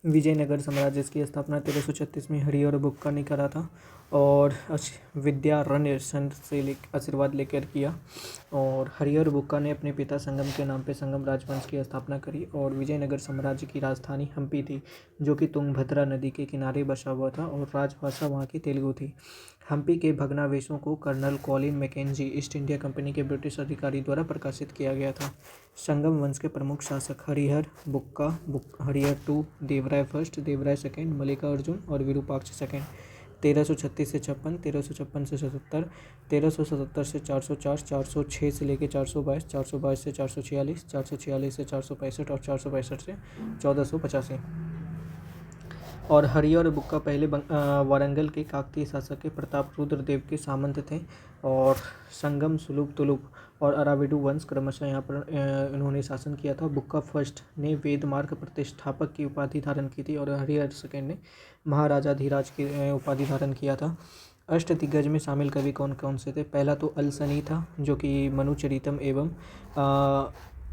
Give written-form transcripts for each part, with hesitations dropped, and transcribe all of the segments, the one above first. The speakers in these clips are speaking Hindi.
विजयनगर साम्राज्य की स्थापना 1336 में हरिहर बुक्का ने करा था और विद्यारण्य संत से आशीर्वाद लेकर किया। और हरिहर बुक्का ने अपने पिता संगम के नाम पे संगम राजवंश की स्थापना करी और विजयनगर साम्राज्य की राजधानी हम्पी थी, जो कि तुंगभद्रा नदी के किनारे बसा हुआ था और राजभाषा वहाँ की तेलुगु थी। हम्पी के भग्नावशेषों को colonel Colin Mackenzie East India Company के ब्रिटिश अधिकारी द्वारा प्रकाशित किया गया था। संगम वंश के प्रमुख शासक Harihara Bukka, Harihara two, Devaraya first, Devaraya second, Mallikarjuna और विरूपाक्ष सेकंड। 1336 से 56, 1356 से 77, 1377 से 404, 406 से लेकर 422, 422 से 446, 446 से 465 और 462 से 1485। और हरिहर बुक्का पहले वारंगल के काकतीय शासक के प्रताप रुद्र देव के सामंत थे और संगम, सुलुप, तुलुप और अराविडु वंश क्रमशः यहाँ पर इन्होंने शासन किया था। बुक्का फर्स्ट ने वेदमार्ग प्रतिष्ठापक की उपाधि धारण की थी और हरिहर सेकंड ने महाराजाधिराज की उपाधि धारण किया था। अष्टदिग्गज में शामिल कवि कौन कौन से थे? पहला तो अलसनी था, जो कि मनुचरितम एवं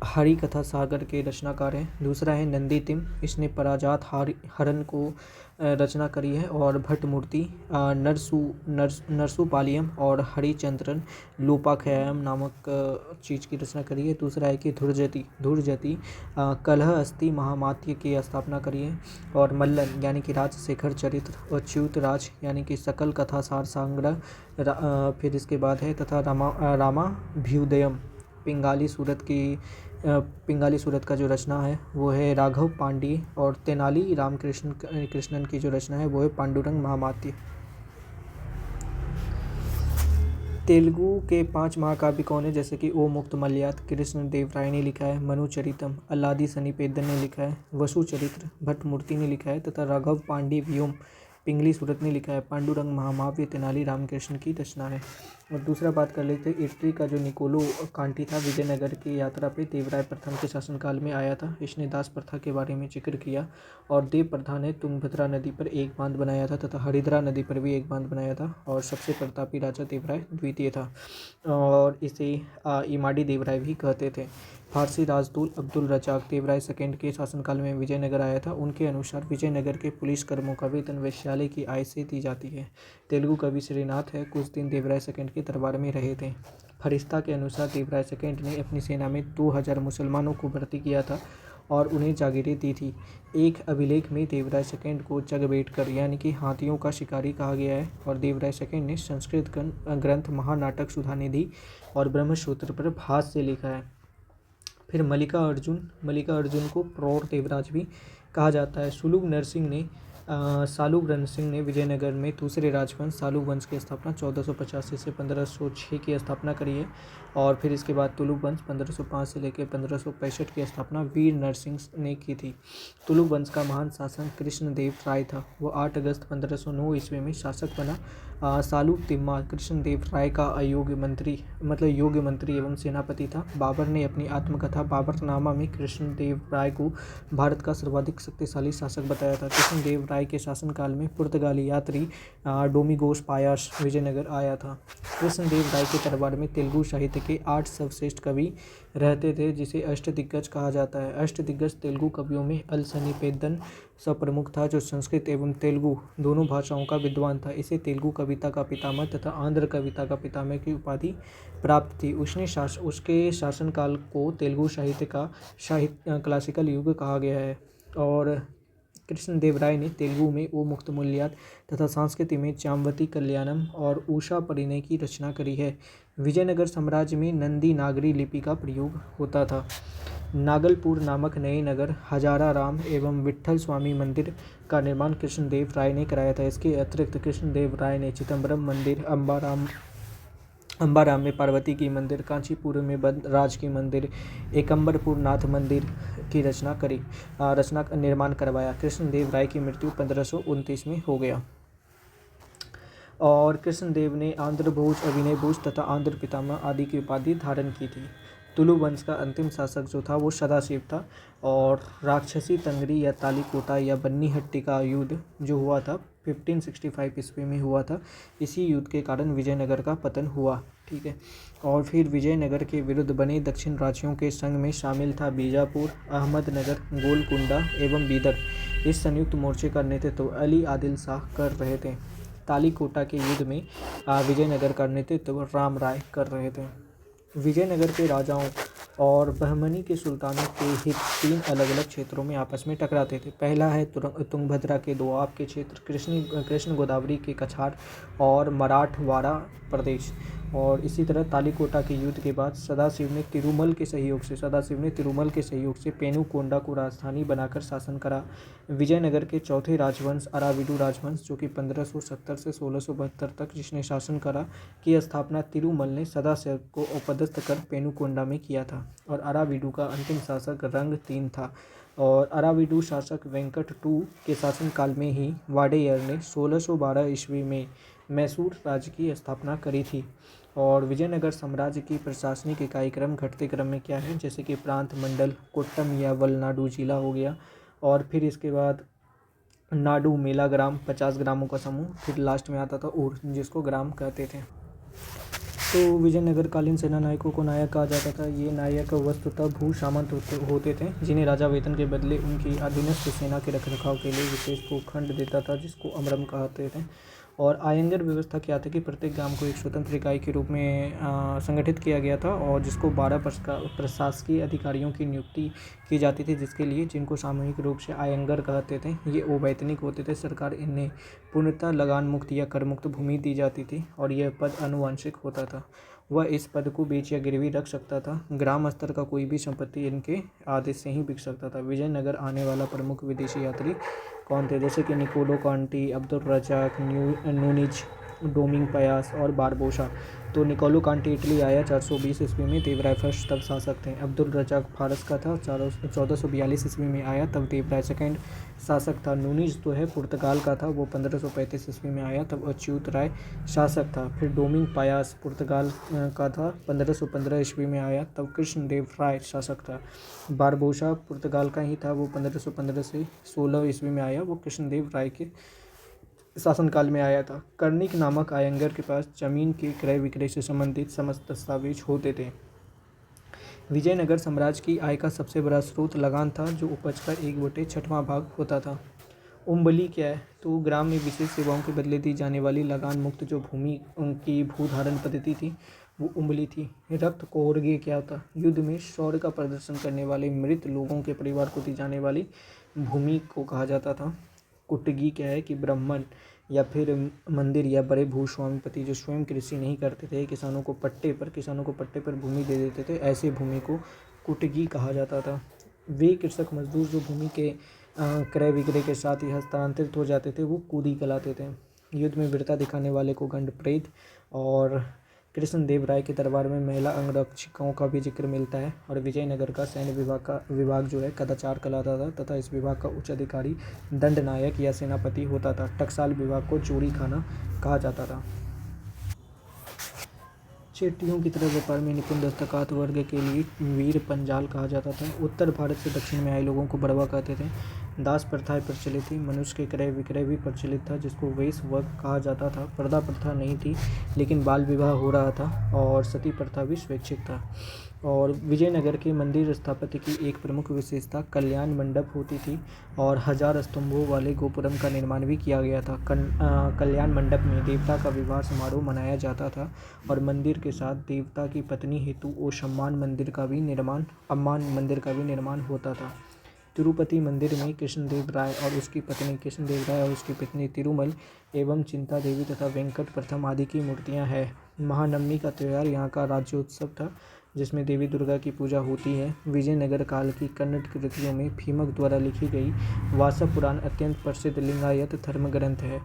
हरि कथा सागर के रचनाकार हैं। दूसरा है नंदीतिम, इसने पराजात हरण को रचना करी है। और भट्टमूर्ति, नरसूपालियम और हरिचंद्रन लोपाखयाम नामक चीज़ की रचना करी है। दूसरा है कि धुरजति कलह अस्थि महामात्य की स्थापना करी है। और मल्लन यानी कि राजशेखर चरित्र और च्युतराज यानी कि सकल कथा सार संग्रह फिर इसके बाद है। तथा रामाभ्युदयम पिंगाली सूरत का जो रचना है वो है राघव पांडी। और तेनाली कृष्णन की जो रचना है वो है पांडुरंग महामात्य। तेलुगु के 5 महाकाव्य कौन है? जैसे कि ओ मुक्तमल्यात कृष्ण देव राय ने लिखा है, मनुचरितम अल्लादी सनीपेदन ने लिखा है, वसु चरित्र भट्टमूर्ति ने लिखा है तथा राघव पांडी व्योम पिंगली सूरत ने लिखा है। पांडुरंग महामाव्य तेनाली रामकृष्ण की रचना है। और दूसरा बात कर लेते हैं, इटली का जो निकोलो कांटी था विजयनगर की यात्रा पे देवराय प्रथम के शासनकाल में आया था। इसने दास प्रथा के बारे में जिक्र किया और देव प्रथा ने तुंगभद्रा नदी पर एक बांध बनाया था तथा हरिद्रा नदी पर भी एक बांध बनाया था। और सबसे प्रतापी राजा देवराय द्वितीय था और इसे इमाड़ी देवराय भी कहते थे। फारसी राजदूत अब्दुल रजाक देवराय सेकंड के शासनकाल में विजयनगर आया था। उनके अनुसार विजयनगर के पुलिस कर्मों का वेतन वेश्यालय की आय से दी जाती है। तेलुगु कवि श्रीनाथ है कुछ दिन देवराय सेकंड के दरबार में रहे थे। फरिश्ता के अनुसार देवराय सेकंड ने अपनी सेना में 2000 मुसलमानों को भर्ती किया था और उन्हें जागीरें दी थी। एक अभिलेख में देवराय सेकंड को जगबेटकर यानी कि हाथियों का शिकारी कहा गया है। और देवराय सेकंड ने संस्कृत ग्रंथ महानाटक सुधानिधि और ब्रह्मसूत्र पर भाष्य से लिखा है। फिर मल्लिकार्जुन को प्रौढ़ देवराज भी कहा जाता है। सालुग नरसिंह ने विजयनगर में दूसरे राजवंश सालुग वंश की स्थापना 1485 से 1506 की स्थापना करी है। और फिर इसके बाद तुलुक वंश 1505 से लेकर 1565 की स्थापना वीर नरसिंह ने की थी। तुलुक वंश का महान शासक कृष्णदेव राय था। वो 8 अगस्त 1509 ईस्वी में शासक बना। सालुक तिम्मा कृष्णदेव राय का योग्य मंत्री एवं सेनापति था। बाबर ने अपनी आत्मकथा बाबरनामा में कृष्णदेव राय को भारत का सर्वाधिक शक्तिशाली शासक बताया था। कृष्णदेव राय के शासनकाल में पुर्तगाली यात्री डोमिगोस पायास विजयनगर आया था। कृष्णदेव राय के दरबार में तेलुगु साहित्य के 8 सर्वश्रेष्ठ कवि रहते थे, जिसे अष्टदिग्गज कहा जाता है। अष्टदिग्गज तेलुगु कवियों में अलसनीपेद्दन सब प्रमुख था, जो संस्कृत एवं तेलुगु दोनों भाषाओं का विद्वान था। इसे तेलुगु कविता का पितामह तथा आंध्र कविता का पितामह की उपाधि प्राप्त थी। उसके शासनकाल को तेलुगु साहित्य का क्लासिकल युग कहा गया है। और कृष्णदेव राय ने तेलुगु में ओ मुक्तमल्यात तथा संस्कृत में चामवती कल्याणम और उषा परिणय की रचना करी है। विजयनगर साम्राज्य में नंदी नागरी लिपि का प्रयोग होता था। नागलपुर नामक नए नगर हजारा राम एवं विट्ठल स्वामी मंदिर का निर्माण कृष्णदेव राय ने कराया था। इसके अतिरिक्त कृष्णदेव राय ने चिदम्बरम मंदिर, अंबाराम में पार्वती की मंदिर, कांचीपुरम में राज की मंदिर, एकम्बरपुर नाथ मंदिर की निर्माण करवाया। कृष्णदेव राय की मृत्यु 1529 में हो गया। और कृष्णदेव ने आंध्र भोज, अभिनय भोज तथा आंध्र पितामह आदि की उपाधि धारण की थी। तुलु वंश का अंतिम शासक जो था वो सदाशिव था। और राक्षसी तंगरी या तालीकोटा या बन्नीहट्टी का युद्ध जो हुआ था 1565 ईस्वी में हुआ था। इसी युद्ध के कारण विजयनगर का पतन हुआ। ठीक है। और फिर विजयनगर के विरुद्ध बने दक्षिण राज्यों के संघ में शामिल था बीजापुर, अहमदनगर, गोलकुंडा एवं बीदर। इस संयुक्त मोर्चे का नेतृत्व अली आदिल शाह कर रहे थे। तालीकोटा के युद्ध में विजयनगर का नेतृत्व राम राय कर रहे थे। विजयनगर के राजाओं और बहमनी के सुल्तानों के हित 3 अलग अलग क्षेत्रों में आपस में टकराते थे। पहला है तुंगभद्रा के दोआब के क्षेत्र, कृष्ण गोदावरी के कछार और मराठवाड़ा प्रदेश। और इसी तरह तालीकोटा के युद्ध के बाद सदाशिव ने तिरुमल के सहयोग से पेनुकोंडा को राजधानी बनाकर शासन करा। विजयनगर के चौथे राजवंश अराविडु राजवंश, जो कि 1570 से 1672 तक जिसने शासन करा, की स्थापना तिरुमल ने सदाशिव को अपदस्थ कर पेनुकोंडा में किया था। और अराविडु का अंतिम शासक रंग 3 था। और अराविडु शासक वेंकट II के शासनकाल में ही वाडेयर ने 1612 ईस्वी में मैसूर राज्य की स्थापना करी थी। और विजयनगर साम्राज्य की प्रशासनिक इकाई क्रम घटते क्रम में क्या है, जैसे कि प्रांत, मंडल, कोट्टम या वलनाडु जिला हो गया, और फिर इसके बाद नाडु मेला ग्राम 50 ग्रामों का समूह, फिर लास्ट में आता था ऊर, जिसको ग्राम कहते थे। तो विजयनगर कालीन सेना नायकों को नायक कहा जाता था। ये नायक वस्तुतः भू सामंत होते थे, जिन्हें राजा वेतन के बदले उनकी अधीनस्थ सेना के रखरखाव के लिए विशेष भूखंड देता था, जिसको अमरम कहते थे। और आयंगर व्यवस्था क्या था कि प्रत्येक ग्राम को एक स्वतंत्र इकाई के रूप में संगठित किया गया था, और जिसको 12 प्रशासकीय अधिकारियों की नियुक्ति की जाती थी, जिनको सामूहिक रूप से आयंगर कहते थे। ये अवैतनिक होते थे। सरकार इन्हें पूर्णतः लगान मुक्त या कर मुक्त भूमि दी जाती थी, और यह पद आनुवंशिक होता था। वह इस पद को बेच या गिरवी रख सकता था। ग्राम स्तर का कोई भी संपत्ति इनके आदेश से ही बिक सकता था। विजयनगर आने वाला प्रमुख विदेशी यात्री कौन थे, जैसे कि Nicolo Conti, Abdul Razzaq, Nuniz, Domingo Paes और बारबोसा। तो निकोलो कांटी इटली आया 420 ईस्वी में, देवराय फर्स्ट तब शासक थे। अब्दुल रजाक फारस का था, 1442 ईस्वी में आया, तब देवराय सेकंड शासक था। नूनिज तो है पुर्तगाल का था, वो 1535 ईस्वी में आया, तब अच्युत राय शासक था। फिर डोमिंग पयास पुर्तगाल का था, 1515 ईस्वी में आया, तब कृष्णदेव राय शासक था। बारबोसा पुर्तगाल का ही था, वो 1515 से 16 ईस्वी में आया, वो कृष्णदेव राय के शासनकाल में आया था। कर्णिक नामक आयंगर के पास जमीन के क्रय विक्रय से संबंधित समस्त दस्तावेज होते थे। विजयनगर साम्राज्य की आय का सबसे बड़ा स्रोत लगान था, जो उपज का 1/6वां भाग होता था। उम्बली क्या है, तो ग्राम में विशेष सेवाओं के बदले दी जाने वाली लगान मुक्त जो भूमि उनकी भूधारण पद्धति थी, वो उम्बली थी। रक्त कोहरगे क्या था, युद्ध में शौर्य का प्रदर्शन करने वाले मृत लोगों के परिवार को दी जाने वाली भूमि को कहा जाता था। कुटगी क्या है कि ब्राह्मण या फिर मंदिर या बड़े भूस्वामीपति जो स्वयं कृषि नहीं करते थे, किसानों को पट्टे पर भूमि दे देते थे, ऐसे भूमि को कुटगी कहा जाता था। वे कृषक मजदूर जो भूमि के क्रय विक्रय के साथ ही हस्तांतरित हो जाते थे, वो कूदी कहलाते थे। युद्ध में वीरता दिखाने वाले को गंडप्रेत। और कृष्णदेव राय के दरबार में महिला अंगरक्षकों का भी जिक्र मिलता है। और विजयनगर का सैन्य विभाग जो है कदाचार कहलाता था, तथा इस विभाग का उच्च अधिकारी दंडनायक या सेनापति होता था। टकसाल विभाग को चोरी खाना कहा जाता था। चेट्टियों की तरह व्यापार में निपुण दस्तकार वर्ग के लिए वीर पंजाल कहा जाता था। उत्तर भारत से दक्षिण में आए लोगों को बड़वा कहते थे। दास प्रथाएं प्रचलित थी। मनुष्य के क्रय विक्रय भी प्रचलित था, जिसको वैश्य वर्ग कहा जाता था। पर्दा प्रथा नहीं थी, लेकिन बाल विवाह हो रहा था, और सती प्रथा भी स्वैच्छिक था। और विजयनगर के मंदिर स्थापत्य की एक प्रमुख विशेषता कल्याण मंडप होती थी, और 1000 स्तंभों वाले गोपुरम का निर्माण भी किया गया था। कल्याण मंडप में देवता का विवाह समारोह मनाया जाता था, और मंदिर के साथ देवता की पत्नी हेतु अम्मान मंदिर का भी निर्माण होता था। तिरुपति मंदिर में कृष्णदेव राय और उसकी पत्नी तिरुमल एवं चिंता देवी तथा वेंकट प्रथम आदि की मूर्तियां हैं। महानवमी का त्यौहार यहाँ का राज्योत्सव था, जिसमें देवी दुर्गा की पूजा होती है। विजयनगर काल की कन्नड़ कृतियों में भीमक द्वारा लिखी गई वासव पुराण अत्यंत प्रसिद्ध लिंगायत धर्म ग्रंथ है।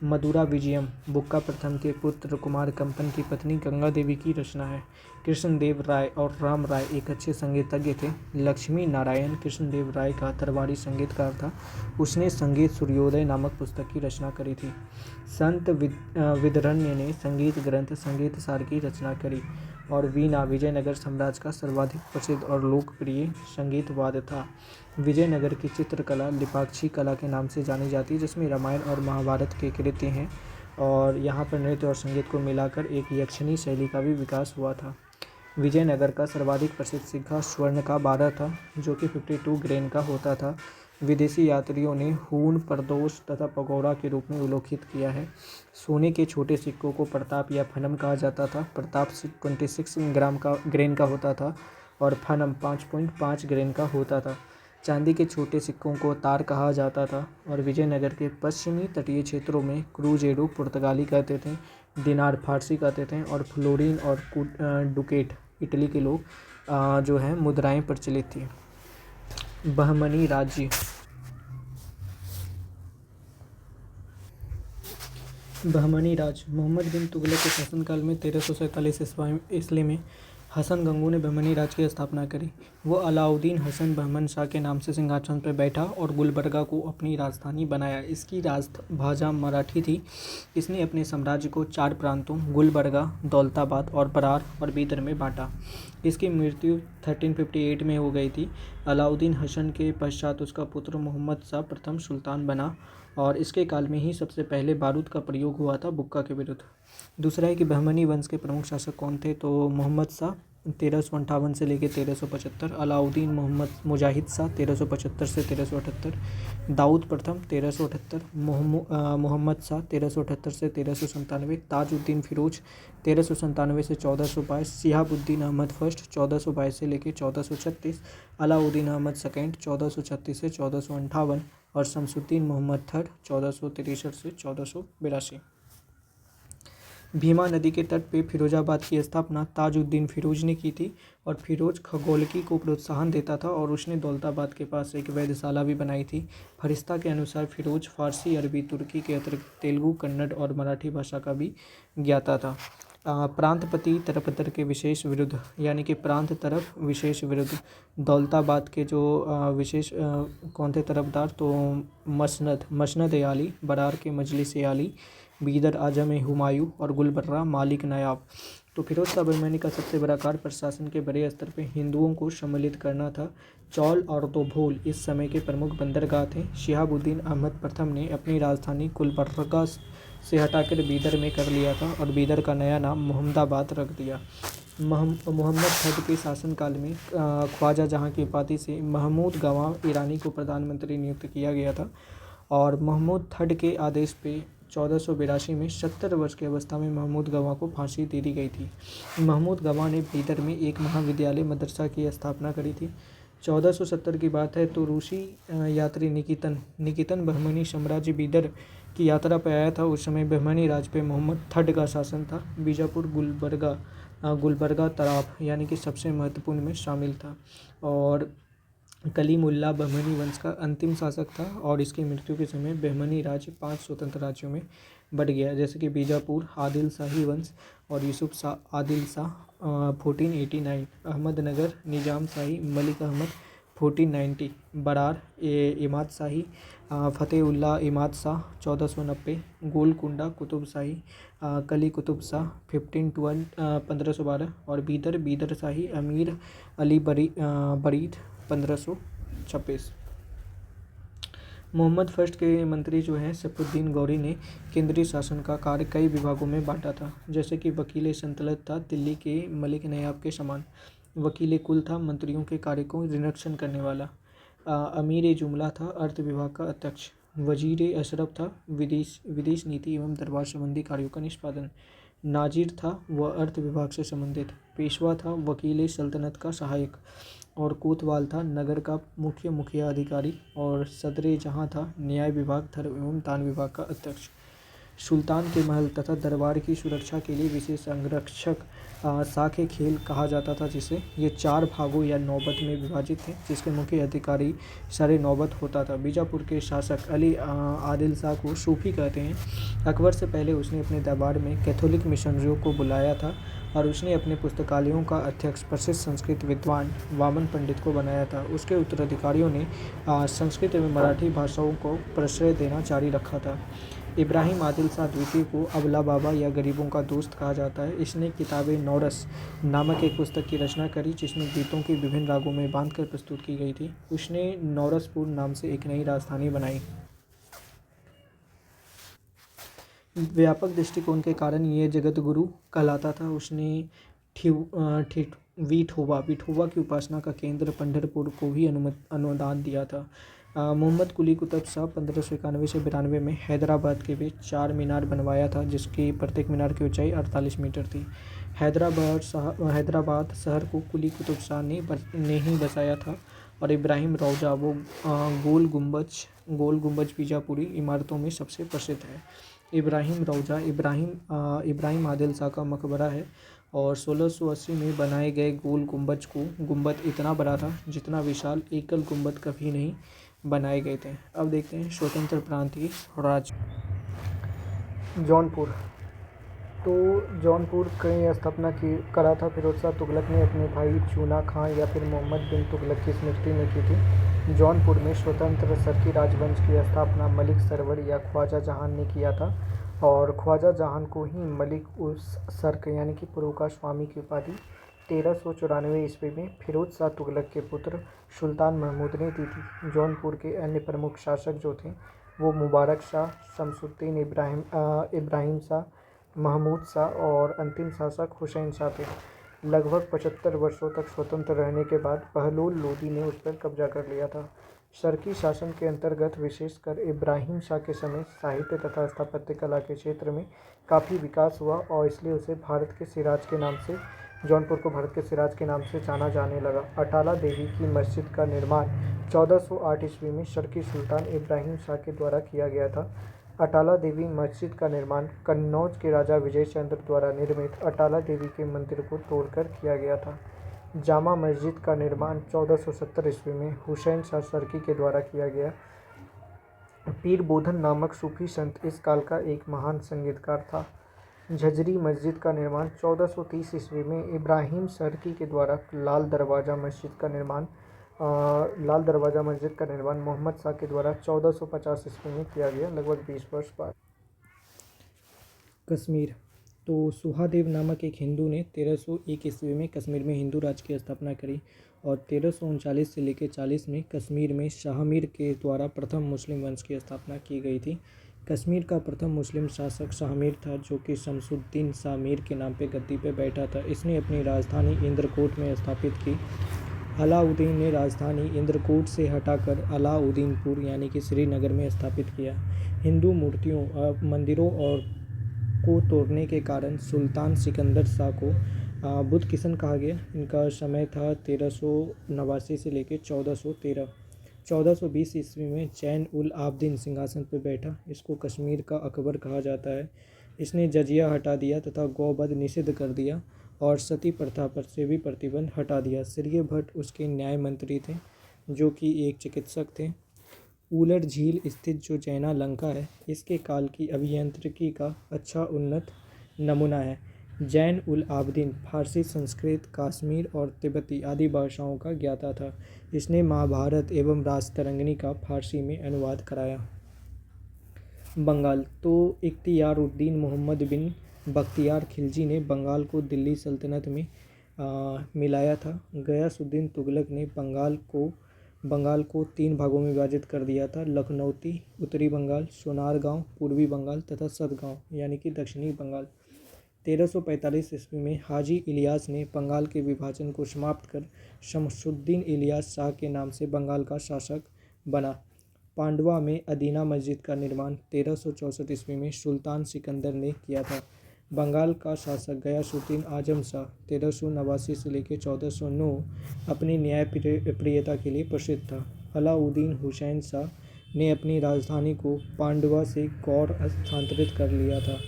मदुरा विजयम बुक्का प्रथम के पुत्र कुमार कंपन की पत्नी गंगा देवी की रचना है। कृष्णदेव राय और राम राय एक अच्छे संगीतज्ञ थे। लक्ष्मी नारायण कृष्णदेव राय का तरवारी संगीतकार था। उसने संगीत सूर्योदय नामक पुस्तक की रचना करी थी। संत विदरण्य ने संगीत ग्रंथ संगीत सार की रचना करी। और वीणा विजयनगर साम्राज्य का सर्वाधिक प्रसिद्ध और लोकप्रिय संगीत वाद्य था। विजयनगर की चित्रकला लिपाक्षी कला के नाम से जानी जाती है, जिसमें रामायण और महाभारत के कृति हैं। और यहाँ पर नृत्य और संगीत को मिलाकर एक यक्षिणी शैली का भी विकास हुआ था। विजयनगर का सर्वाधिक प्रसिद्ध सिक्का स्वर्ण का 12 था, जो कि 52 ग्रेन का होता था। विदेशी यात्रियों ने हूण, प्रदोष तथा पगोड़ा के रूप में उल्लेखित किया है। सोने के छोटे सिक्कों को प्रताप या फनम कहा जाता था। प्रताप 26 ग्रेन का होता था और फनम 5.5 ग्रेन का होता था। चांदी के छोटे सिक्कों को तार कहा जाता था और विजयनगर के पश्चिमी तटीय क्षेत्रों में क्रूजेडो पुर्तगाली कहते थे, दिनार फारसी कहते थे और फ्लोरिन और डुकेट इटली के लोग जो है मुद्राएं प्रचलित थी। बहमनी राज्य। बहमनी राज मोहम्मद बिन तुगलक के शासनकाल में 1347 ईस्वी में हसन गंगू ने बहमनी राज की स्थापना करी। वो अलाउद्दीन हसन बहमन शाह के नाम से सिंहासन पर बैठा और गुलबर्गा को अपनी राजधानी बनाया। इसकी राजभाषा मराठी थी। इसने अपने साम्राज्य को 4 प्रांतों गुलबर्गा, दौलताबाद और बरार और बीदर में बांटा। इसकी मृत्यु 1358 में हो गई थी। अलाउद्दीन हसन के पश्चात उसका पुत्र मोहम्मद शाह प्रथम सुल्तान बना और इसके काल में ही सबसे पहले बारूद का प्रयोग हुआ था बुक्का के विरुद्ध। दूसरा है कि बहमनी वंश के प्रमुख शासक कौन थे, तो मोहम्मद शाह 1358 से लेकर 1375, अलाउद्दीन मोहम्मद मुजाहिद शाह 1375 से 1378, दाऊद प्रथम 1378, मोहम्मद शाह 1378 से 1397, ताजुद्दीन फिरोज 1397 से 1422, सिहाबुद्दीन अहमद फर्स्ट 1422 से लेकर 1436, अलाउद्दीन अहमद सेकेंड 1436 से 1458 और शमसुद्दीन मोहम्मद थर्ड 1463 से 1482। भीमा नदी के तट पे फिरोजाबाद की स्थापना ताजुद्दीन फिरोज ने की थी और फिरोज खगोलकी को प्रोत्साहन देता था और उसने दौलताबाद के पास एक वेधशाला भी बनाई थी। फरिश्ता के अनुसार फिरोज फारसी, अरबी, तुर्की के अतिरिक्त तेलुगु, कन्नड़ और मराठी भाषा का भी ज्ञाता था। प्रांतपति तरफदर के विशेष विरुद्ध यानी कि प्रांत तरफ विशेष विरुद्ध दौलताबाद के जो विशेष कौन थे तरफदार, तो मसनद याली, बरार के मजलिस याली, बीदर आजम हुमायूं और गुलबर्रा मालिक नायाब। तो फिरोज शाह बहमनी का सबसे बड़ा कार्य प्रशासन के बड़े स्तर पर हिंदुओं को सम्मिलित करना था। चौल और दोभोल इस समय के प्रमुख बंदरगाह थे। शिहाबुद्दीन अहमद प्रथम ने अपनी राजधानी गुलबर्गा से हटाकर बीदर में कर लिया था और बीदर का नया नाम मोहम्मदाबाद रख दिया। मोहम्मद थर्ड के शासनकाल में ख्वाजा जहां की उपाधि से महमूद गवाह ईरानी को प्रधानमंत्री नियुक्त किया गया था और महमूद थर्ड के आदेश पे 1482 में 70 वर्ष की अवस्था में महमूद गवाह को फांसी दे दी गई थी। महमूद गवाह ने बीदर में एक महाविद्यालय मदरसा की स्थापना करी थी। 1470 की बात है तो रूसी यात्री निकितन बहमनी साम्राज्य बीदर की यात्रा पर आया था। उस समय बहमनी राज पे मोहम्मद थर्ड का शासन था। बीजापुर गुलबर्गा तराफ यानी कि सबसे महत्वपूर्ण में शामिल था और कलीमुल्ला बहमनी वंश का अंतिम शासक था और इसकी मृत्यु के समय बहमनी राज्य 5 स्वतंत्र राज्यों में बढ़ गया, जैसे कि बीजापुर आदिल शाही वंश और यूसुफ शाह आदिल शाह 1489, अहमदनगर निजाम शाही मलिक अहमद 1490, बरार इमाद शाही फ़तेहुल्लाह इमाद शाह 1490, गोलकुंडा कुतुब शाही कली कुतुब शाह 1512 और बीदर शाही अमीर अली बरीद 1526। मोहम्मद फर्स्ट के मंत्री जो हैं सैफुद्दीन गौरी ने केंद्रीय शासन का कार्य कई विभागों में बांटा था, जैसे कि वकील सल्तनत था दिल्ली के मलिक नयाब के समान, वकील कुल था मंत्रियों के कार्य को निरीक्षण करने वाला, अमीर जुमला था अर्थ विभाग का अध्यक्ष, वजीर अशरफ था विदेश नीति एवं दरबार संबंधी कार्यों का निष्पादन, नाजिर था वह अर्थ विभाग से संबंधित, पेशवा था वकील सल्तनत का सहायक और कोतवाल था नगर का मुखिया अधिकारी और सदरे जहां था न्याय विभाग, धर्म एवं दान विभाग का अध्यक्ष। सुल्तान के महल तथा दरबार की सुरक्षा के लिए विशेष अंगरक्षक साखे खेल कहा जाता था, जिसे ये 4 भागों या नौबत में विभाजित थे, जिसके मुख्य अधिकारी सरे नौबत होता था। बीजापुर के शासक अली आदिल शाह को सूफी कहते हैं। अकबर से पहले उसने अपने दरबार में कैथोलिक मिशनरियों को बुलाया था और उसने अपने पुस्तकालयों का अध्यक्ष प्रसिद्ध संस्कृत विद्वान वामन पंडित को बनाया था। उसके उत्तराधिकारियों ने संस्कृत एवं मराठी भाषाओं को प्रश्रय देना जारी रखा था। इब्राहिम आदिल शाह द्वितीय को अबला बाबा या गरीबों का दोस्त कहा जाता है। इसने किताबे नौरस नामक एक पुस्तक की रचना करी, जिसमें गीतों की विभिन्न रागों में बांधकर प्रस्तुत की गई थी। उसने नौरसपुर नाम से एक नई राजधानी बनाई। व्यापक दृष्टिकोण के कारण ये जगत गुरु कहलाता था। उसने विठोबा की उपासना का केंद्र पंढरपुर को भी अनुदान दिया था। मोहम्मद कुली कुतुब शाह 1591 से 92 में हैदराबाद के बीच 4 मीनार बनवाया था, जिसकी प्रत्येक मीनार की ऊंचाई 48 मीटर थी। हैदराबाद शहर को कुली कुतुब शाह ने ही बसाया था। और इब्राहिम रौजा वो गोल गुंबज बीजापुरी इमारतों में सबसे प्रसिद्ध है। इब्राहिम रौजा इब्राहिम आदिल शाह का मकबरा है और 1680 में बनाए गए गोल गुंबद इतना बड़ा था जितना विशाल एकल गुंबद कभी नहीं बनाए गए थे। अब देखते हैं स्वतंत्र प्रांतीय राज्य। जौनपुर। तो जौनपुर की स्थापना करा था फिरोज शाह तुगलक ने अपने भाई चूना खां या फिर मोहम्मद बिन तुगलक की स्मृति में की थी। जौनपुर में स्वतंत्र सरकी राजवंश की स्थापना मलिक सरवर या ख्वाजा जहान ने किया था और ख्वाजा जहान को ही मलिक उस सर्क यानी कि पुरू का स्वामी की उपाधि 1394 ईस्वी में फिरोज शाह तुगलक के पुत्र सुल्तान महमूद ने दी थी। जौनपुर के अन्य प्रमुख शासक जो थे वो मुबारक शाह, शमसुद्दीन इब्राहिम शाह, महमूद शाह और अंतिम शासक हुसैन शाह थे। लगभग 75 वर्षों तक स्वतंत्र रहने के बाद बहलोल लोदी ने उस पर कब्जा कर लिया था। शर्की शासन के अंतर्गत विशेषकर इब्राहिम शाह के समय साहित्य तथा स्थापत्य कला के क्षेत्र में काफ़ी विकास हुआ और इसलिए उसे जौनपुर को भारत के सिराज के नाम से जाना जाने लगा। अटाला देवी की मस्जिद का निर्माण 1408 ईस्वी में शर्की सुल्तान इब्राहिम शाह के द्वारा किया गया था। अटाला देवी मस्जिद का निर्माण कन्नौज के राजा विजय चंद्र द्वारा निर्मित अटाला देवी के मंदिर को तोड़कर किया गया था। जामा मस्जिद का निर्माण 1470 ईस्वी में हुसैन शाह शर्की के द्वारा किया गया। पीर बोधन नामक सूफी संत इस काल का एक महान संगीतकार था। झजरी मस्जिद का निर्माण 1430 ईस्वी में इब्राहिम शर्की के द्वारा लाल दरवाज़ा मस्जिद का निर्माण मोहम्मद शाह के द्वारा 1450 ईस्वी में किया गया, लगभग 20 वर्ष बाद। कश्मीर। तो सुहादेव नामक एक हिंदू ने 1301 ईस्वी में कश्मीर में हिंदू राज्य की स्थापना करी और 1339 से लेकर 40 में कश्मीर में शाहमीर के द्वारा प्रथम मुस्लिम वंश की स्थापना की गई थी। कश्मीर का प्रथम मुस्लिम शासक शाहमीर था, जो कि शमसुद्दीन शाहमीर के नाम पे गद्दी पे बैठा था। इसने अपनी राजधानी इंद्रकोट में स्थापित की। अलाउद्दीन ने राजधानी इंद्रकोट से हटाकर अलाउद्दीनपुर यानी कि श्रीनगर में स्थापित किया। हिंदू मंदिरों को तोड़ने के कारण सुल्तान सिकंदर शाह को बुद्ध किशन कहा गया। इनका समय था 1389 से लेकर 1413। 1420 ईस्वी में जैन उल आबदीन सिंहासन पर बैठा। इसको कश्मीर का अकबर कहा जाता है। इसने जजिया हटा दिया तथा गौवध निषिद्ध कर दिया और सती प्रथा पर से भी प्रतिबंध हटा दिया। श्री भट्ट उसके न्याय मंत्री थे, जो कि एक चिकित्सक थे। ऊलर झील स्थित जो जैना लंका है, इसके काल की अभियांत्रिकी का अच्छा उन्नत नमूना है। जैन उल आबदीन फारसी, संस्कृत, कश्मीर और तिब्बती आदि भाषाओं का ज्ञाता था। इसने महाभारत एवं राजतरंगिणी का फारसी में अनुवाद कराया। बंगाल। तो इख्तियारुद्दीन मोहम्मद बिन बख्तियार खिलजी ने बंगाल को दिल्ली सल्तनत में मिलाया था। गयासुद्दीन तुगलक ने बंगाल को 3 भागों में विभाजित कर दिया था: लखनौती उत्तरी बंगाल, सोनारगांव पूर्वी बंगाल तथा सतगांव यानी कि दक्षिणी बंगाल। 1345 ईस्वी में हाजी इलियास ने बंगाल के विभाजन को समाप्त कर शमसुद्दीन इलियास शाह के नाम से बंगाल का शासक बना। पांडवा में अदीना मस्जिद का निर्माण 1364 ईस्वी में सुल्तान सिकंदर ने किया था। बंगाल का शासक गयासुद्दीन आजम शाह 1389 से लेकर 1409 अपनी न्यायप्रियता के लिए प्रसिद्ध था। अलाउद्दीन हुसैन शाह ने अपनी राजधानी को पांडवा से गौर स्थानांतरित कर लिया था।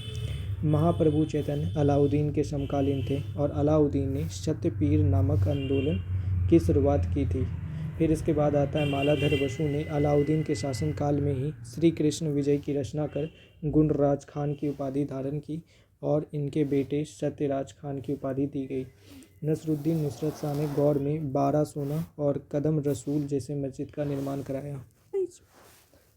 महाप्रभु चैतन्य अलाउद्दीन के समकालीन थे और अलाउद्दीन ने सत्यपीर नामक आंदोलन की शुरुआत की थी। फिर इसके बाद आता है मालाधर बसु ने अलाउद्दीन के शासनकाल में ही श्री कृष्ण विजय की रचना कर गुणराज खान की उपाधि धारण की और इनके बेटे सत्यराज खान की उपाधि दी गई। नसरुद्दीन नुसरत शाह ने गौर में 12 सोना और कदम रसूल जैसे मस्जिद का निर्माण कराया।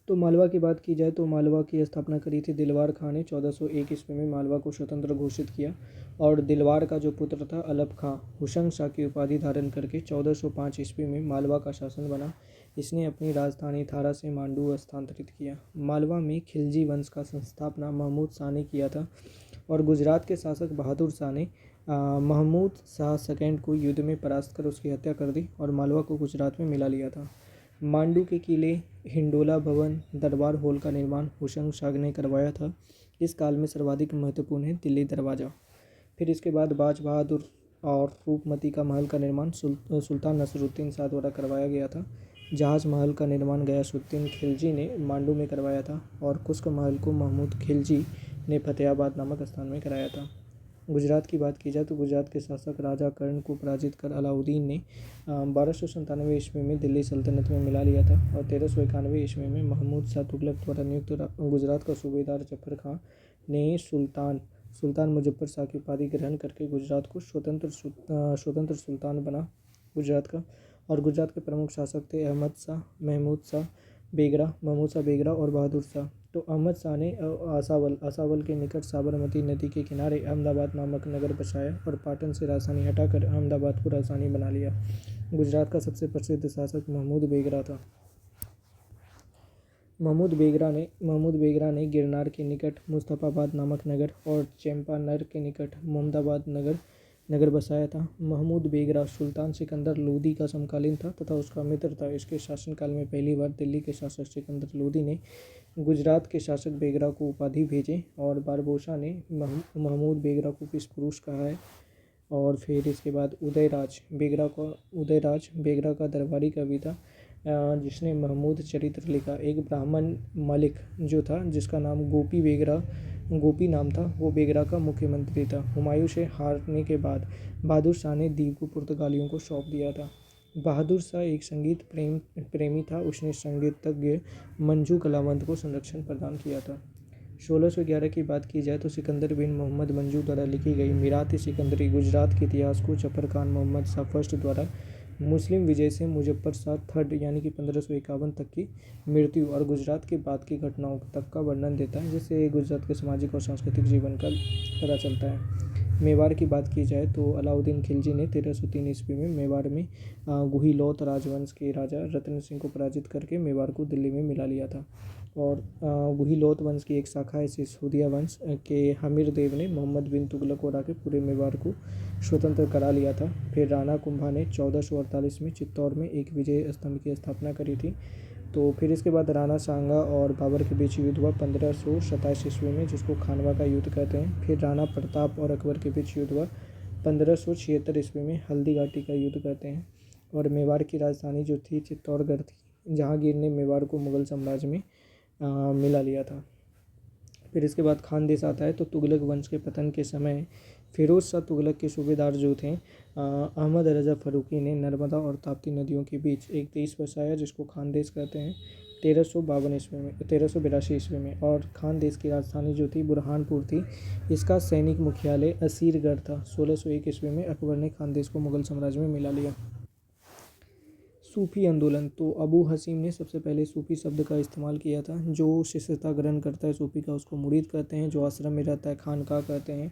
तो मालवा की बात की जाए तो मालवा की स्थापना करी थी दिलवार खां ने। 1401 ईस्वी में मालवा को स्वतंत्र घोषित किया और दिलवार का जो पुत्र था अलप खां हुशंग शाह की उपाधि धारण करके 1405 ईस्वी में मालवा का शासन बना। इसने अपनी राजधानी थारा से मांडू स्थानांतरित किया। मालवा में खिलजी वंश का संस्थापना महमूद शाह ने किया था और गुजरात के शासक बहादुर शाह ने महमूद शाह सेकंड को युद्ध में परास्त कर उसकी हत्या कर दी और मालवा को गुजरात में मिला लिया था। मांडू के किले हिंडोला भवन दरबार हॉल का निर्माण हुसैन शाह ने करवाया था। इस काल में सर्वाधिक महत्वपूर्ण है दिल्ली दरवाज़ा। फिर इसके बाद बाज बहादुर और रूपमती का महल का निर्माण सुल्तान नसरुद्दीन शाह द्वारा करवाया गया था। जहाज महल का निर्माण गयासुद्दीन खिलजी ने मांडू में करवाया था और कुश्क महल को महमूद खिलजी ने फतेहाबाद नामक स्थान में कराया था। गुजरात की बात की जाए तो गुजरात के शासक राजा कर्ण को पराजित कर अलाउद्दीन ने 1297 ईस्वी में दिल्ली सल्तनत में मिला लिया था और 1391 ईस्वी में महमूद शाह तुगलक द्वारा नियुक्त गुजरात का सूबेदार जफर खां ने सुल्तान मुजफ्फर शाह की उपाधि ग्रहण करके गुजरात को स्वतंत्र सुल्तान बना गुजरात का। और गुजरात के प्रमुख शासक थे महमूद शाह बेगरा और बहादुर शाह। तो अहमद शाह ने आसावल के निकट साबरमती नदी के किनारे अहमदाबाद नामक नगर बसाया और पाटन से राजधानी हटाकर अहमदाबाद को राजधानी बना लिया। गुजरात का सबसे प्रसिद्ध शासक महमूद बेगरा था। महमूद बेगरा ने गिरनार के निकट मुस्तफ़ाबाद नामक नगर और चंपानर के निकट मोहम्मदाबाद नगर बसाया था। महमूद बेगरा सुल्तान सिकंदर लोदी का समकालीन था तथा उसका मित्र था। इसके शासनकाल में पहली बार दिल्ली के शासक सिकंदर लोदी ने गुजरात के शासक बेगरा को उपाधि भेजे और बारबोसा ने महमूद बेगरा को पुरुष कहा है। और फिर इसके बाद उदयराज बेगरा का दरबारी कवि था जिसने महमूद चरित्र लिखा। एक ब्राह्मण मलिक जो था जिसका नाम गोपी नाम था, वो बेगरा का मुख्यमंत्री था। हुमायूं से हारने के बाद बहादुर शाह ने द्वीप को पुर्तगालियों को सौंप दिया था। बहादुर शाह एक संगीत प्रेमी था। उसने संगीतज्ञ मंजू कलावंत को संरक्षण प्रदान किया था। 1611 की बात की जाए तो सिकंदर बिन मोहम्मद मंजू द्वारा लिखी गई मीरात सिकंदरी गुजरात के इतिहास को जफर खान मोहम्मद शाह फर्स्ट द्वारा मुस्लिम विजय से मुजफ्फर शाह थर्ड यानी कि 1551 तक की मृत्यु और गुजरात के बाद की घटनाओं तक का वर्णन देता है, जिससे गुजरात के सामाजिक और सांस्कृतिक जीवन का पता चलता है। मेवाड़ की बात की जाए तो अलाउद्दीन खिलजी ने 1303 ईस्वी में मेवाड़ में गुहिलौत राजवंश के राजा रतन सिंह को पराजित करके मेवाड़ को दिल्ली में मिला लिया था। और गुहिलौत वंश की एक शाखा है सिसोदिया वंश के हमीर देव ने मोहम्मद बिन तुगलक और आके पूरे मेवाड़ को स्वतंत्र करा लिया था। फिर राणा कुंभा ने 1448 में चित्तौड़ में एक विजय स्तंभ की स्थापना करी थी। तो फिर इसके बाद राणा सांगा और बाबर के बीच युद्ध हुआ 1527 ईस्वी में, जिसको खानवा का युद्ध कहते हैं। फिर राणा प्रताप और अकबर के बीच युद्ध हुआ 1576 ईस्वी में, हल्दी घाटी का युद्ध कहते हैं। और मेवाड़ की राजधानी जो थी चित्तौड़गढ़ थी। जहांगीर ने मेवाड़ को मुगल साम्राज्य में मिला लिया था। फिर इसके बाद खानदेश आता है तो तुगलक वंश के पतन के समय फिरोज शाह तुगलक के सूबेदार जो थे अहमद रजा फरूकी ने नर्मदा और ताप्ती नदियों के बीच एक देश बसाया जिसको खानदेश कहते हैं 1382 ईस्वी में। और खानदेश की राजधानी जो थी बुरहानपुर थी। इसका सैनिक मुख्यालय असीरगढ़ था। 1601 ईस्वी में अकबर ने खानदेश को मुगल साम्राज्य में मिला लिया। सूफी आंदोलन तो अबू हसीम ने सबसे पहले सूफी शब्द का इस्तेमाल किया था। जो शिष्यता ग्रहण करता है सूफी का उसको मुरीद कहते हैं, जो आश्रम में रहता है खानका कहते हैं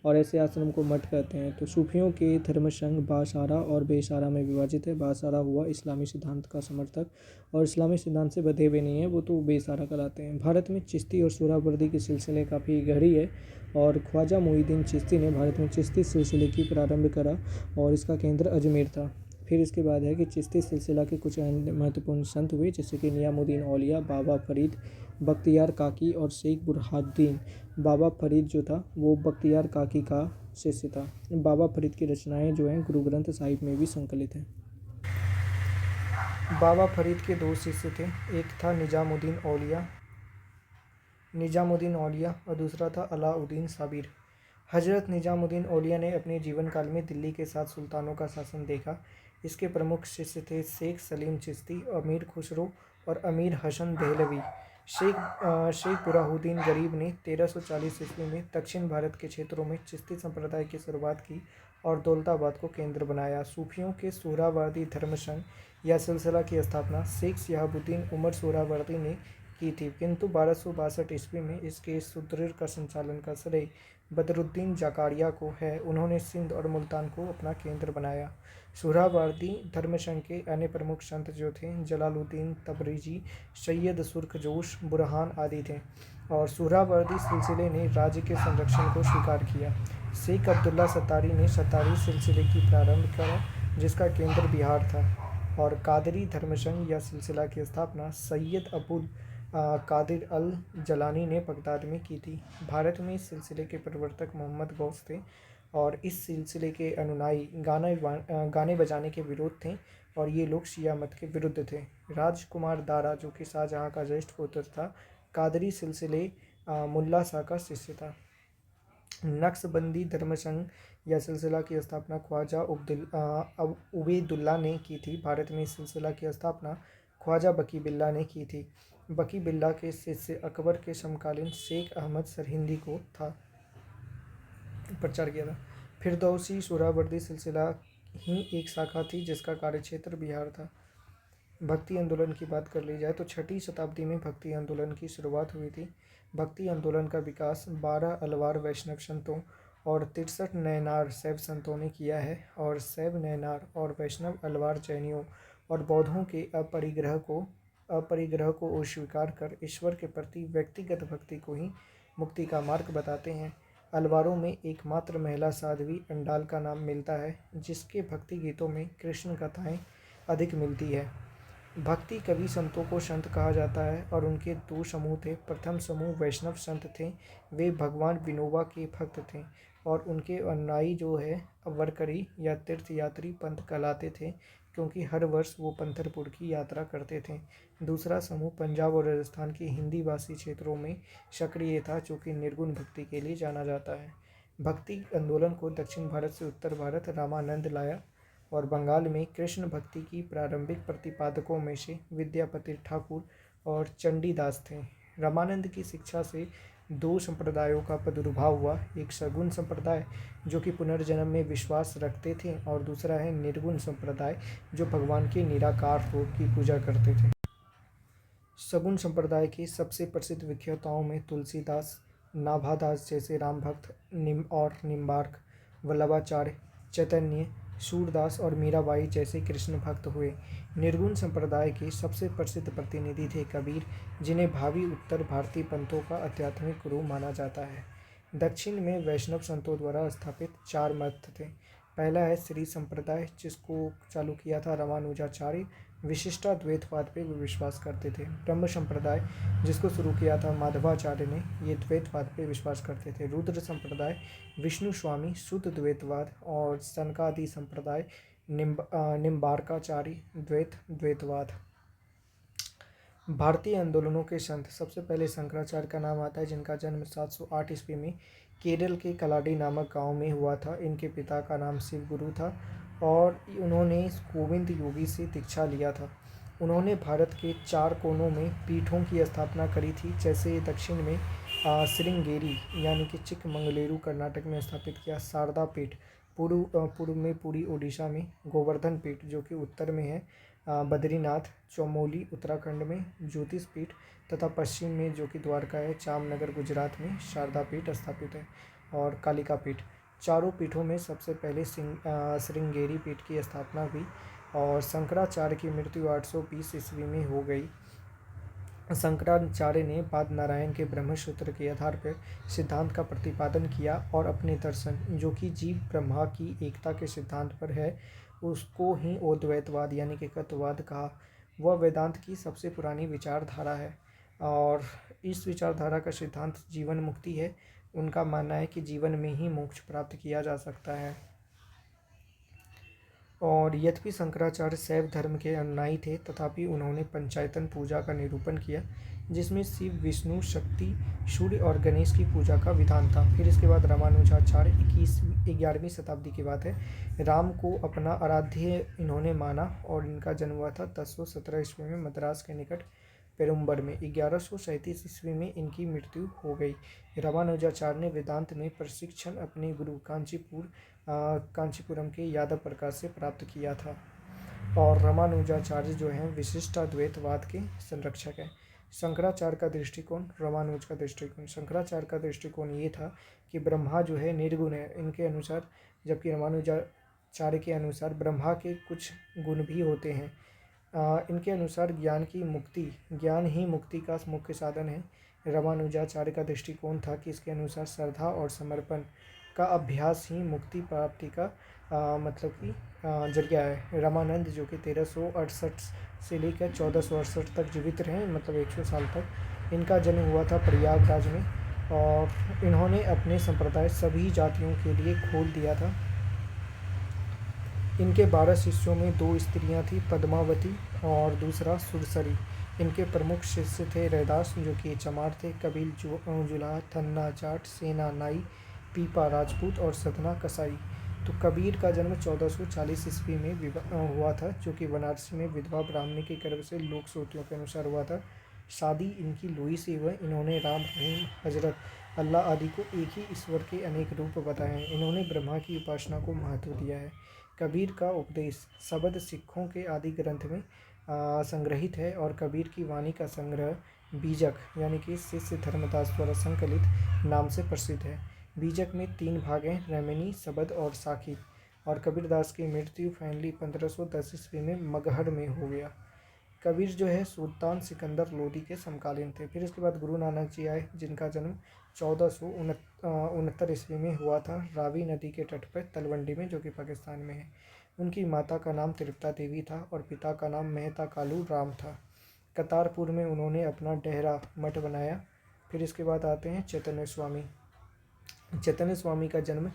और ऐसे आश्रम को मठ कहते हैं। तो सूफियों के धर्म संघ बासारा और बेसारा में विभाजित है। बासारा हुआ इस्लामी सिद्धांत का समर्थक और इस्लामी सिद्धांत से बधे हुए नहीं है, वो तो बेसारा कहलाते हैं। भारत में चिश्ती और सोहरावर्दी के सिलसिले काफ़ी गहरी है और ख्वाजा मोइनुद्दीन चिश्ती ने भारत में चिश्ती सिलसिले की प्रारंभ करा और इसका केंद्र अजमेर था। फिर इसके बाद है कि चिश्ती सिलसिला के कुछ महत्वपूर्ण संत हुए जैसे कि नियामुद्दीन औलिया, बाबा फरीद, बख्तियार काकी और शेख बुरहानुद्दीन। बाबा फरीद जो था वो बख्तियार काकी का शिष्य था। बाबा फरीद की रचनाएं जो हैं गुरु ग्रंथ साहिब में भी संकलित हैं। बाबा फरीद के दो शिष्य थे, एक था निजामुद्दीन औलिया और दूसरा था अलाउद्दीन साबिर। हजरत निजामुद्दीन औलिया ने अपने जीवन काल में दिल्ली के 7 सुल्तानों का शासन देखा। इसके प्रमुख शिष्य थे शेख सलीम चिश्ती, अमीर खुसरो और अमीर हसन देहलवी। शेख बुरहानुद्दीन गरीब ने 1340 ईस्वी में दक्षिण भारत के क्षेत्रों में चिश्ती संप्रदाय की शुरुआत की और दौलताबाद को केंद्र बनाया। सूफियों के सोहरावर्दी धर्म संघ या सिलसिला की स्थापना शेख शिहाबुद्दीन उमर सोहरावर्दी ने की थी, किंतु 1262 ईस्वी में इसके सुदृढ़ का संचालन का श्रेय बदरुद्दीन जाकारिया को है। उन्होंने सिंध और मुल्तान को अपना केंद्र बनाया। सोहरावर्दी धर्मसंघ के अन्य प्रमुख संत जो थे जलालुद्दीन तबरेज़ी, सैयद सुर्खजोश, बुरहान आदि थे। और सोहरावर्दी सिलसिले ने राज्य के संरक्षण को स्वीकार किया। शेख अब्दुल्ला सत्तारी ने सत्तारी सिलसिले की प्रारंभ करा जिसका केंद्र बिहार था। और कादरी धर्मसंघ या सिलसिला की स्थापना सैयद अबुल कादिर अल जलानी ने बगदाद में की थी। भारत में इस सिलसिले के प्रवर्तक मोहम्मद गौस थे और इस सिलसिले के अनुयायी गाने बजाने के विरोध थे और ये लोग शिया मत के विरुद्ध थे। राजकुमार दारा जो कि शाहजहाँ का ज्येष्ठ पुत्र था, कादरी सिलसिले मुल्ला शाह का शिष्य था। नक्शबंदी धर्मसंघ या सिलसिला की स्थापना ख्वाजा उबैदुल्ला ने की थी। भारत में इस सिलसिला की स्थापना ख्वाजा बकी बिल्ला ने की थी। बकी बिल्ला के शिष्य अकबर के समकालीन शेख अहमद सरहिंदी को था प्रचार किया था। फिरदौसी सुहरावर्दी सिलसिला ही एक शाखा थी जिसका कार्यक्षेत्र बिहार था। भक्ति आंदोलन की बात कर ली जाए तो 6वीं शताब्दी में भक्ति आंदोलन की शुरुआत हुई थी। भक्ति आंदोलन का विकास 12 अलवार वैष्णव संतों और 63 नयनार शैव संतों ने किया है और शैव नयनार और वैष्णव अलवार जैनियों और बौद्धों के अपरिग्रह को अस्वीकार कर ईश्वर के प्रति व्यक्तिगत भक्ति को ही मुक्ति का मार्ग बताते हैं। अलवारों में एकमात्र महिला साध्वी अंडाल का नाम मिलता है जिसके भक्ति गीतों में कृष्ण कथाएं अधिक मिलती है। भक्ति कवि संतों को संत कहा जाता है और उनके 2 समूह थे। प्रथम समूह वैष्णव संत थे, वे भगवान विनोबा के भक्त थे और उनके अनुयायी जो है वरकरी या तीर्थयात्री पंथ कहलाते थे क्योंकि हर वर्ष वो पंढरपुर की यात्रा करते थे। दूसरा समूह पंजाब और राजस्थान के हिंदी भाषी क्षेत्रों में सक्रिय था जो कि निर्गुण भक्ति के लिए जाना जाता है। भक्ति आंदोलन को दक्षिण भारत से उत्तर भारत रामानंद लाया और बंगाल में कृष्ण भक्ति की प्रारंभिक प्रतिपादकों में से विद्यापति ठाकुर और चंडीदास थे। रामानंद की शिक्षा से 2 संप्रदायों का प्रादुर्भाव हुआ, एक सगुण संप्रदाय जो कि पुनर्जन्म में विश्वास रखते थे और दूसरा है निर्गुण संप्रदाय जो भगवान के निराकार रूप की पूजा करते थे। सगुण संप्रदाय के सबसे प्रसिद्ध विख्याताओं में तुलसीदास, नाभादास जैसे राम भक्त, निम्बार्क, वल्लभाचार्य, चैतन्य, सूरदास और मीराबाई जैसे कृष्ण भक्त हुए। निर्गुण संप्रदाय के सबसे प्रसिद्ध प्रतिनिधि थे कबीर, जिन्हें भावी उत्तर भारतीय पंथों का आध्यात्मिक गुरु माना जाता है। दक्षिण में वैष्णव संतों द्वारा स्थापित 4 मत थे। पहला है श्री संप्रदाय जिसको चालू किया था रामानुजाचार्य, विशिष्टाद्वैतवाद पे वे विश्वास करते थे। ब्रह्म संप्रदाय जिसको शुरू किया था माधवाचार्य ने, ये द्वैतवाद पे विश्वास करते थे। रुद्र संप्रदाय विष्णु स्वामी शुद्ध द्वैतवाद और सनकादि संप्रदाय निम्बार्काचार्य द्वैतवाद। भारतीय आंदोलनों के संत सबसे पहले शंकराचार्य का नाम आता है जिनका जन्म 708 ईस्वी में केरल के कलाडी नामक गांव में हुआ था। इनके पिता का नाम शिव गुरु था और उन्होंने गोविंद योगी से दीक्षा लिया था। उन्होंने भारत के 4 कोनों में पीठों की स्थापना करी थी, जैसे दक्षिण में श्रृंगेरी यानी कि चिकमंगलुरु कर्नाटक में स्थापित किया, शारदा पीठ पूर्व में पुरी ओडिशा में, गोवर्धन पीठ जो कि उत्तर में है, बद्रीनाथ चमोली उत्तराखंड में, ज्योतिष पीठ तथा पश्चिम में जो कि द्वारका है, जामनगर गुजरात में शारदा पीठ स्थापित है और कालिका पीठ। चारों पीठों में सबसे पहले श्रृंगेरी पीठ की स्थापना हुई और शंकराचार्य की मृत्यु 820 ईस्वी में हो गई। शंकराचार्य ने बाद नारायण के ब्रह्मसूत्र के आधार पर सिद्धांत का प्रतिपादन किया और अपने दर्शन जो कि जीव ब्रह्मा की एकता के सिद्धांत पर है उसको ही अद्वैतवाद यानी कि तत्ववाद कहा। वह वेदांत की सबसे पुरानी विचारधारा है और इस विचारधारा का सिद्धांत जीवन मुक्ति है। उनका मानना है कि जीवन में ही मोक्ष प्राप्त किया जा सकता है। और यद्यपि शंकराचार्य शैव धर्म के अनुयायी थे तथापि उन्होंने पंचायतन पूजा का निरूपण किया जिसमें शिव, विष्णु, शक्ति, सूर्य और गणेश की पूजा का विधान था। फिर इसके बाद रामानुजाचार्य 11वीं शताब्दी की बात है, राम को अपना आराध्य इन्होंने माना और इनका जन्म हुआ था 1017 ईस्वी में मद्रास के निकट पेरुम्बर में। 1137 ईस्वी में इनकी मृत्यु हो गई। रामानुजाचार्य ने वेदांत में प्रशिक्षण अपने गुरु कांचीपुरम के यादव प्रकाश से प्राप्त किया था और रामानुजाचार्य जो हैं विशिष्टाद्वैतवाद के संरक्षक हैं। शंकराचार्य का दृष्टिकोण, रामानुज का दृष्टिकोण। शंकराचार्य का दृष्टिकोण ये था कि ब्रह्मा जो है निर्गुण है इनके अनुसार, जबकि रामानुजाचार्य के अनुसार ब्रह्मा के कुछ गुण भी होते हैं। इनके अनुसार ज्ञान ही मुक्ति का मुख्य साधन है। रामानुजाचार्य का दृष्टिकोण था कि इसके अनुसार श्रद्धा और समर्पण का अभ्यास ही मुक्ति प्राप्ति का मतलब कि जरिया है। रामानंद जो कि 1368 से लेकर 1468 तक जीवित रहे, मतलब 100 साल तक। इनका जन्म हुआ था प्रयागराज में और इन्होंने अपने संप्रदाय सभी जातियों के लिए खोल दिया था। इनके 12 शिष्यों में 2 स्त्रियां थी, पद्मावती और दूसरा सुरसरी। इनके प्रमुख शिष्य थे रैदास जो कि चमार थे, कबीर जुलाहा, थन्ना जाट, सेना नाई, पीपा राजपूत और सतना कसाई। तो कबीर का जन्म 1440 ईस्वी में हुआ था, जो कि बनारसी में विधवा ब्राह्मणी के गर्भ से लोक श्रुतियों के अनुसार हुआ था। शादी इनकी लुई से हुआ। इन्होंने राम, रहीम, हजरत, अल्लाह आदि को एक ही ईश्वर के अनेक रूप बताए हैं। इन्होंने ब्रह्मा की उपासना को महत्व दिया है। कबीर का उपदेश शब्द सिखों के आदि ग्रंथ में संग्रहित है और कबीर की वाणी का संग्रह बीजक यानी कि शिष्य धर्मदास द्वारा संकलित नाम से प्रसिद्ध है। बीजक में 3 भाग हैं, रैमिनी, शबद और साखी। और कबीरदास की मृत्यु फाइनली 1510 ईस्वी में मगहर में हो गया। कबीर जो है सुल्तान सिकंदर लोदी के समकालीन थे। फिर इसके बाद गुरु नानक जी आए, जिनका जन्म 1469 ईस्वी में हुआ था, रावी नदी के तट पर तलवंडी में, जो कि पाकिस्तान में है। उनकी माता का नाम तृप्ता देवी था और पिता का नाम मेहता कालू राम था। करतारपुर में उन्होंने अपना डेहरा मठ बनाया। फिर इसके बाद आते हैं चैतन्य स्वामी। चैतन्य स्वामी का जन्म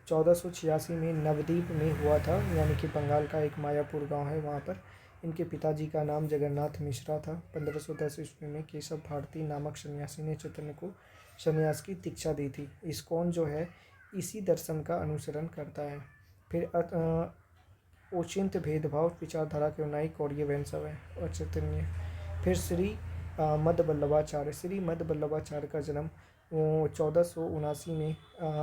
1486 में नवद्वीप में हुआ था, यानी कि बंगाल का एक मायापुर गांव है वहाँ पर। इनके पिताजी का नाम जगन्नाथ मिश्रा था। 1510 ईस्वी में केशव भारती नामक सन्यासी ने चैतन्य को सन्यास की दीक्षा दी थी। इस्कॉन जो है इसी दर्शन का अनुसरण करता है। फिर ओचिंत भेदभाव विचारधारा के नायक और ये वैष्णव है और चैतन्य। फिर श्री मद वल्लभाचार्य। श्री मद वल्लभाचार्य का जन्म 1479 में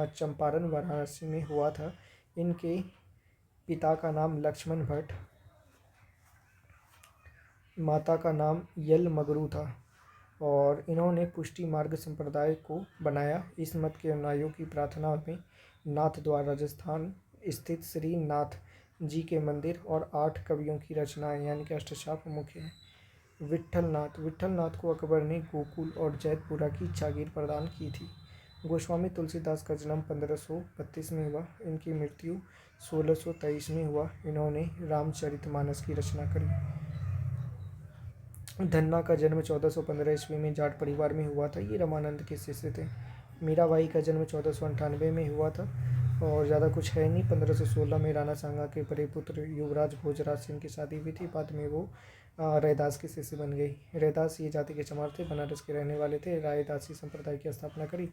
चंपारण वाराणसी में हुआ था। इनके पिता का नाम लक्ष्मण भट्ट, माता का नाम यल मगरू था और इन्होंने पुष्टि मार्ग संप्रदाय को बनाया। इस मत के अनुयायियों की प्रार्थना में नाथ द्वार राजस्थान स्थित श्री नाथ जी के मंदिर और 8 कवियों की रचनाएं यानी कि अष्टचाप मुख्य हैं। विट्ठलनाथ को अकबर ने गोकुल और जैतपुरा की जागीर प्रदान की थी। गोस्वामी तुलसीदास का जन्म 1532 में हुआ। इनकी मृत्यु 1623 में हुआ। इन्होंने रामचरितमानस की रचना करी। धन्ना का जन्म 1415 ईस्वी में जाट परिवार में हुआ था। ये रामानंद के शिष्य थे। मीराबाई का जन्म 1498 में हुआ था और ज़्यादा कुछ है नहीं। 1516 में राणा सांगा के बड़े पुत्र युवराज भोजराज सिंह की शादी हुई थी। बाद में वो रैदास के शिष्य बन गई। रैदास ये जाति के चमार थे, बनारस के रहने वाले थे। रायदासी संप्रदाय की स्थापना करी।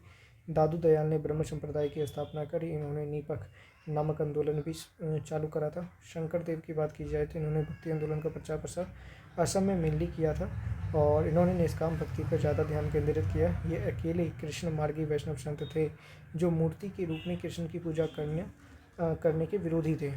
दादू दयाल ने ब्रह्म संप्रदाय की स्थापना करी। इन्होंने नीपक नामक आंदोलन भी चालू करा था। शंकर देव की बात की जाए तो इन्होंने भक्ति आंदोलन का प्रचार प्रसार असम में मेनली किया था और इन्होंने निष्काम भक्ति पर ज़्यादा ध्यान केंद्रित किया। ये अकेले कृष्ण मार्गी वैष्णव संत थे जो मूर्ति के रूप में कृष्ण की पूजा करने के विरोधी थे।